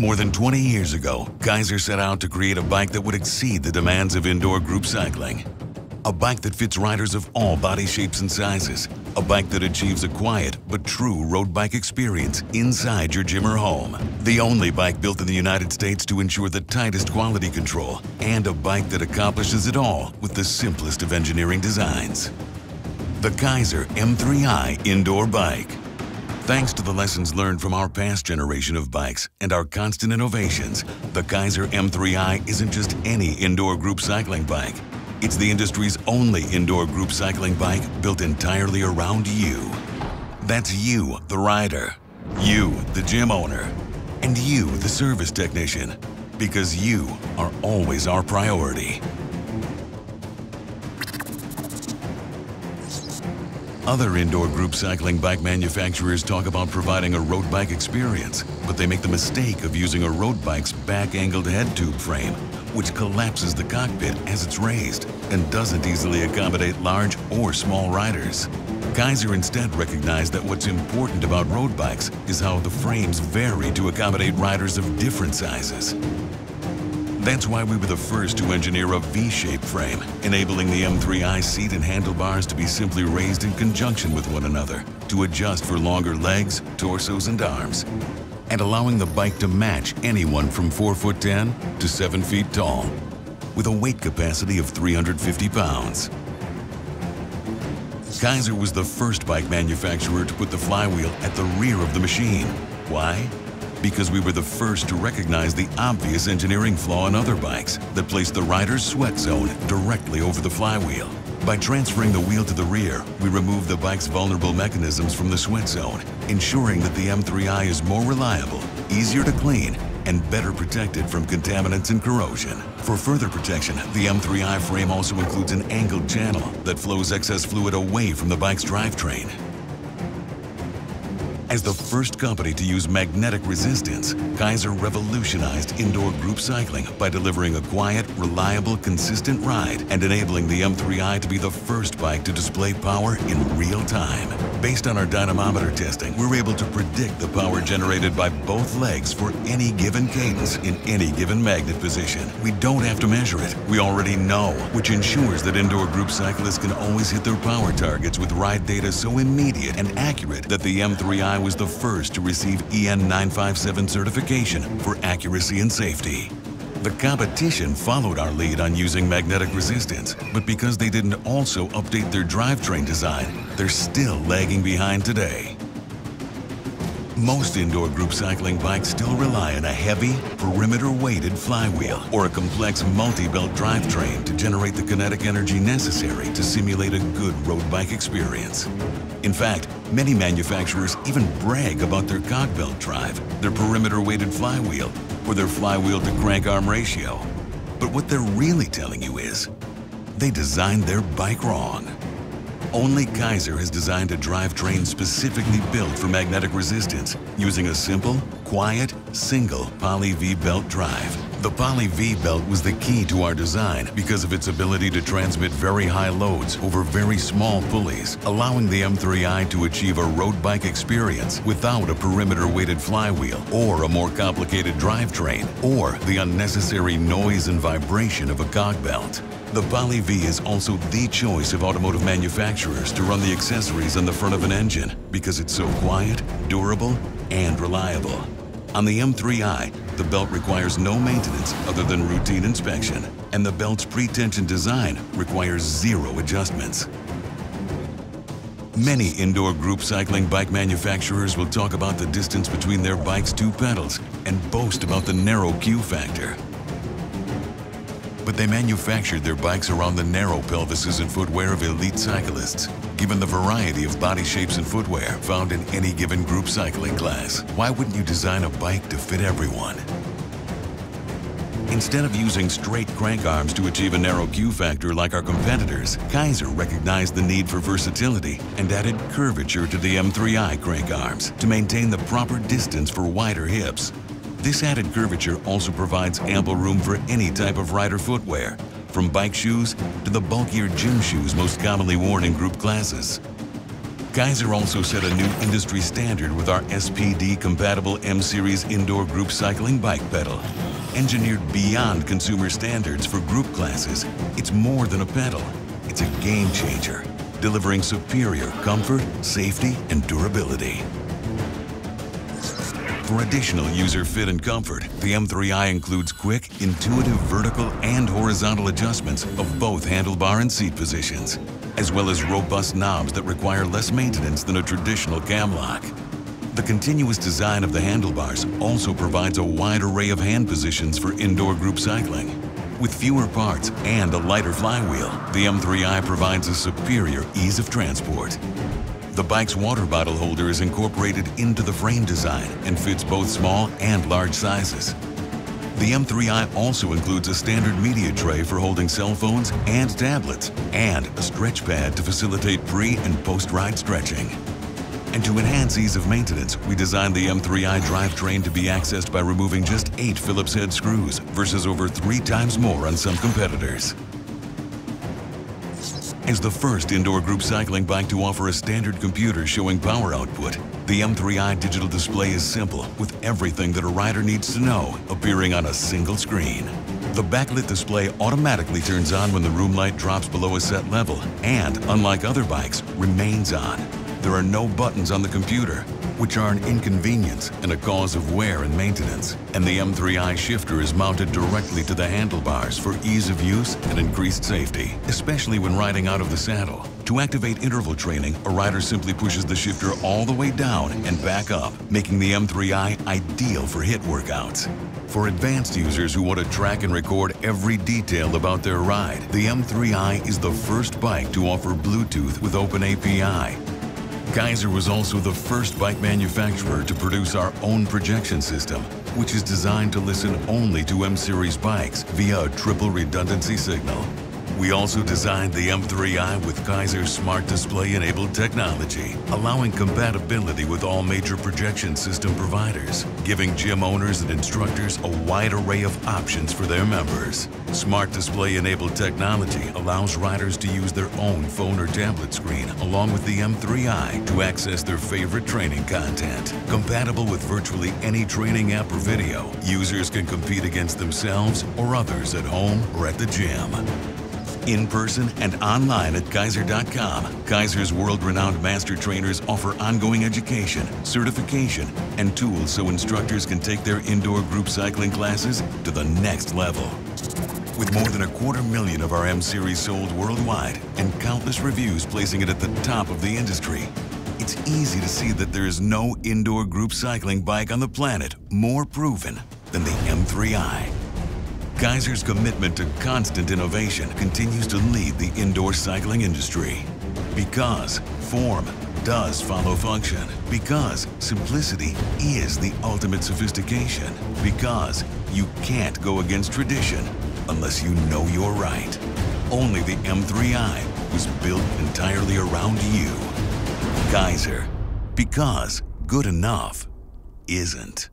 More than 20 years ago, Keiser set out to create a bike that would exceed the demands of indoor group cycling. A bike that fits riders of all body shapes and sizes. A bike that achieves a quiet but true road bike experience inside your gym or home. The only bike built in the United States to ensure the tightest quality control, and a bike that accomplishes it all with the simplest of engineering designs. The Keiser M3i indoor bike. Thanks to the lessons learned from our past generation of bikes and our constant innovations, the Keiser M3i isn't just any indoor group cycling bike. It's the industry's only indoor group cycling bike built entirely around you. That's you, the rider, you, the gym owner, and you, the service technician, because you are always our priority. Other indoor group cycling bike manufacturers talk about providing a road bike experience, but they make the mistake of using a road bike's back-angled head tube frame, which collapses the cockpit as it's raised and doesn't easily accommodate large or small riders. Keiser instead recognized that what's important about road bikes is how the frames vary to accommodate riders of different sizes. That's why we were the first to engineer a V-shaped frame, enabling the M3i seat and handlebars to be simply raised in conjunction with one another to adjust for longer legs, torsos, and arms, and allowing the bike to match anyone from 4'10" to 7 feet tall, with a weight capacity of 350 pounds. Keiser was the first bike manufacturer to put the flywheel at the rear of the machine. Why? Because we were the first to recognize the obvious engineering flaw in other bikes that placed the rider's sweat zone directly over the flywheel. By transferring the wheel to the rear, we removed the bike's vulnerable mechanisms from the sweat zone, ensuring that the M3i is more reliable, easier to clean, and better protected from contaminants and corrosion. For further protection, the M3i frame also includes an angled channel that flows excess fluid away from the bike's drivetrain. As the first company to use magnetic resistance, Keiser revolutionized indoor group cycling by delivering a quiet, reliable, consistent ride and enabling the M3i to be the first bike to display power in real time. Based on our dynamometer testing, we're able to predict the power generated by both legs for any given cadence in any given magnet position. We don't have to measure it. We already know, which ensures that indoor group cyclists can always hit their power targets with ride data so immediate and accurate that the M3i was the first to receive EN 957 certification for accuracy and safety. The competition followed our lead on using magnetic resistance, but because they didn't also update their drivetrain design, they're still lagging behind today. Most indoor group cycling bikes still rely on a heavy, perimeter-weighted flywheel or a complex multi-belt drivetrain to generate the kinetic energy necessary to simulate a good road bike experience. In fact, many manufacturers even brag about their cogbelt drive, their perimeter-weighted flywheel, or their flywheel-to-crank arm ratio. But what they're really telling you is, they designed their bike wrong. Only Keiser has designed a drivetrain specifically built for magnetic resistance, using a simple, quiet, single Poly V-belt drive. The Poly V-belt was the key to our design because of its ability to transmit very high loads over very small pulleys, allowing the M3i to achieve a road bike experience without a perimeter-weighted flywheel or a more complicated drivetrain or the unnecessary noise and vibration of a cogbelt. The Poly V is also the choice of automotive manufacturers to run the accessories on the front of an engine because it's so quiet, durable, and reliable. On the M3i, the belt requires no maintenance other than routine inspection, and the belt's pre-tension design requires zero adjustments. Many indoor group cycling bike manufacturers will talk about the distance between their bike's two pedals and boast about the narrow Q factor. But they manufactured their bikes around the narrow pelvises and footwear of elite cyclists. Given the variety of body shapes and footwear found in any given group cycling class, why wouldn't you design a bike to fit everyone? Instead of using straight crank arms to achieve a narrow Q factor like our competitors, Keiser recognized the need for versatility and added curvature to the M3i crank arms to maintain the proper distance for wider hips. This added curvature also provides ample room for any type of rider footwear, from bike shoes to the bulkier gym shoes most commonly worn in group classes. Keiser also set a new industry standard with our SPD-compatible M-Series indoor group cycling bike pedal. Engineered beyond consumer standards for group classes, it's more than a pedal. It's a game changer, delivering superior comfort, safety, and durability. For additional user fit and comfort, the M3i includes quick, intuitive vertical and horizontal adjustments of both handlebar and seat positions, as well as robust knobs that require less maintenance than a traditional cam lock. The continuous design of the handlebars also provides a wide array of hand positions for indoor group cycling. With fewer parts and a lighter flywheel, the M3i provides a superior ease of transport. The bike's water bottle holder is incorporated into the frame design and fits both small and large sizes. The M3i also includes a standard media tray for holding cell phones and tablets, and a stretch pad to facilitate pre- and post-ride stretching. And to enhance ease of maintenance, we designed the M3i drivetrain to be accessed by removing just 8 Phillips head screws versus over 3 times more on some competitors. As the first indoor group cycling bike to offer a standard computer showing power output, the M3i digital display is simple with everything that a rider needs to know appearing on a single screen. The backlit display automatically turns on when the room light drops below a set level and, unlike other bikes, remains on. There are no buttons on the computer, which are an inconvenience and a cause of wear and maintenance. And the M3i shifter is mounted directly to the handlebars for ease of use and increased safety, especially when riding out of the saddle. To activate interval training, a rider simply pushes the shifter all the way down and back up, making the M3i ideal for HIIT workouts. For advanced users who want to track and record every detail about their ride, the M3i is the first bike to offer Bluetooth with Open API. Keiser was also the first bike manufacturer to produce our own projection system, which is designed to listen only to M-Series bikes via a triple redundancy signal. We also designed the M3i with Keiser's smart display-enabled technology, allowing compatibility with all major projection system providers, giving gym owners and instructors a wide array of options for their members. Smart display-enabled technology allows riders to use their own phone or tablet screen along with the M3i to access their favorite training content. Compatible with virtually any training app or video, users can compete against themselves or others at home or at the gym. In person and online at Keiser.com, Keiser's world-renowned master trainers offer ongoing education, certification, and tools so instructors can take their indoor group cycling classes to the next level. With more than 250,000 of our M-Series sold worldwide and countless reviews placing it at the top of the industry, it's easy to see that there is no indoor group cycling bike on the planet more proven than the M3i. Keiser's commitment to constant innovation continues to lead the indoor cycling industry. Because form does follow function. Because simplicity is the ultimate sophistication. Because you can't go against tradition unless you know you're right. Only the M3i was built entirely around you. Keiser. Because good enough isn't.